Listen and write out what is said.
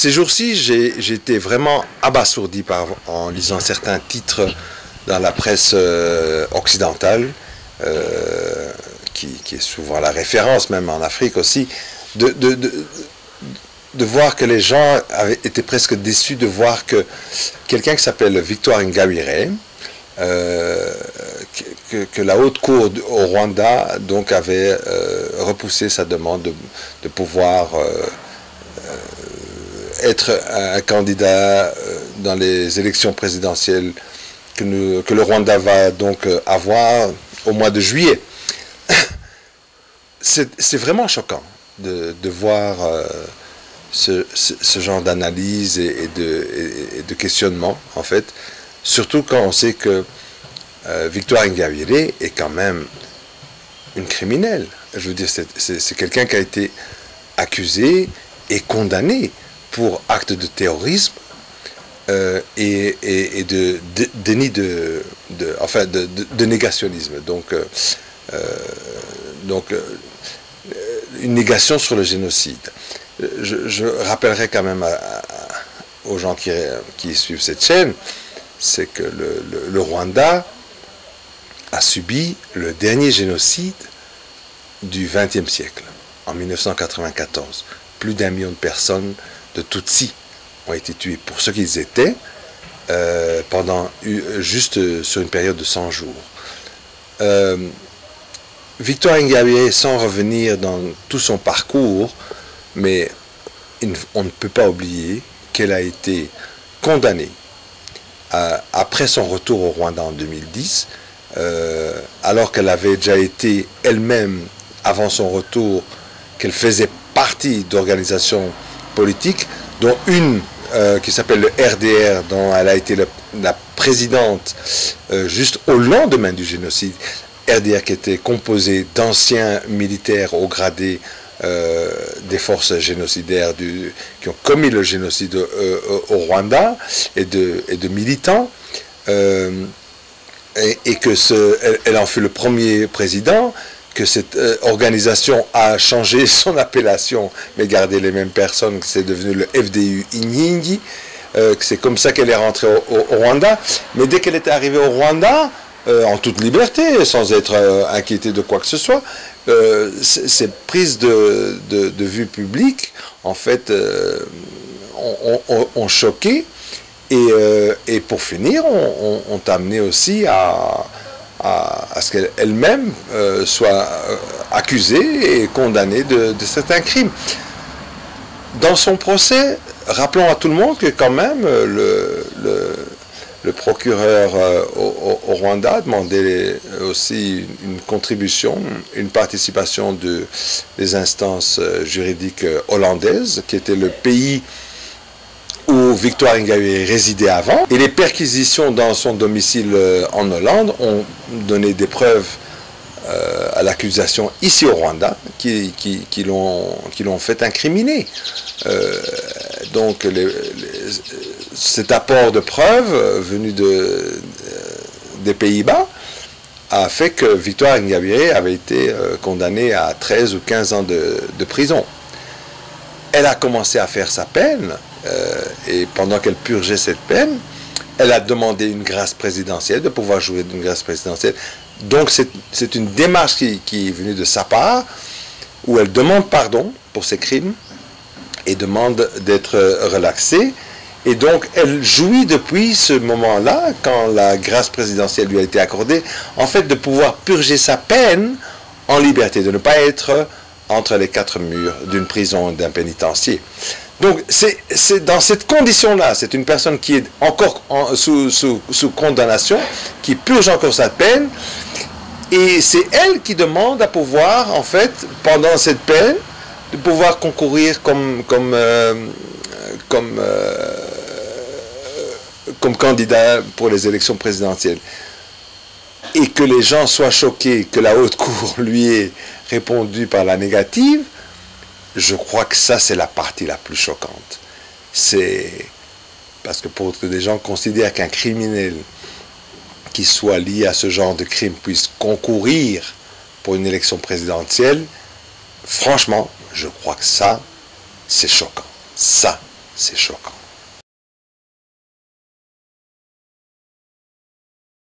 Ces jours-ci, j'ai été vraiment abasourdi en lisant certains titres dans la presse occidentale, qui est souvent la référence, même en Afrique aussi, de voir que les gens étaient presque déçus de voir que quelqu'un qui s'appelle Victoire Ingabire, que la haute cour au Rwanda donc avait repoussé sa demande de pouvoir être un candidat dans les élections présidentielles que le Rwanda va donc avoir au mois de juillet. C'est vraiment choquant de voir ce genre d'analyse et de questionnement, en fait, surtout quand on sait que Victoire Ingabire est quand même une criminelle. Je veux dire, c'est quelqu'un qui a été accusé et condamné pour actes de terrorisme et de déni de négationnisme. Donc une négation sur le génocide. Je rappellerai quand même aux gens qui suivent cette chaîne, c'est que le Rwanda a subi le dernier génocide du XXe siècle, en 1994. Plus d'1 million de personnes de Tutsis ont été tuées pour ce qu'ils étaient juste sur une période de 100 jours. Victoire Ingabire, sans revenir dans tout son parcours, mais on ne peut pas oublier qu'elle a été condamnée après son retour au Rwanda en 2010, alors qu'elle avait déjà été elle-même, avant son retour, qu'elle faisait partie d'organisations politiques, dont une qui s'appelle le RDR, dont elle a été la présidente juste au lendemain du génocide. RDR qui était composé d'anciens militaires au gradé des forces génocidaires qui ont commis le génocide au Rwanda et de militants, et que elle en fut le premier président, que cette organisation a changé son appellation mais gardé les mêmes personnes, que c'est devenu le FDU Inkingi, que c'est comme ça qu'elle est rentrée au Rwanda. Mais dès qu'elle était arrivée au Rwanda, en toute liberté, sans être inquiétée de quoi que ce soit, ces prises de vue publique, en fait, ont choqué, et pour finir, ont amené aussi à ce qu'elle-même soit accusée et condamnée de certains crimes. Dans son procès, rappelons à tout le monde que quand même le procureur au Rwanda a demandé aussi une contribution, une participation des instances juridiques hollandaises, qui était le pays où Victoire Ingabire résidait avant. Et les perquisitions dans son domicile en Hollande ont donné des preuves à l'accusation ici au Rwanda qui l'ont fait incriminer. Donc cet apport de preuves venu des Pays-Bas a fait que Victoire Ingabire avait été condamnée à 13 ou 15 ans de prison. Elle a commencé à faire sa peine, et pendant qu'elle purgeait cette peine, elle a demandé une grâce présidentielle, de pouvoir jouir d'une grâce présidentielle. Donc c'est une démarche qui est venue de sa part, où elle demande pardon pour ses crimes et demande d'être relaxée. Et donc elle jouit depuis ce moment-là, quand la grâce présidentielle lui a été accordée, en fait de pouvoir purger sa peine en liberté, de ne pas être entre les quatre murs d'une prison, d'un pénitencier. Donc c'est dans cette condition-là, c'est une personne qui est encore sous condamnation, qui purge encore sa peine, et c'est elle qui demande à pouvoir, en fait, pendant cette peine, de pouvoir concourir comme candidat pour les élections présidentielles. Et que les gens soient choqués que la haute cour lui ait répondu par la négative, je crois que ça, c'est la partie la plus choquante. C'est parce que pour que des gens considèrent qu'un criminel qui soit lié à ce genre de crime puisse concourir pour une élection présidentielle, franchement, je crois que ça, c'est choquant. Ça, c'est choquant.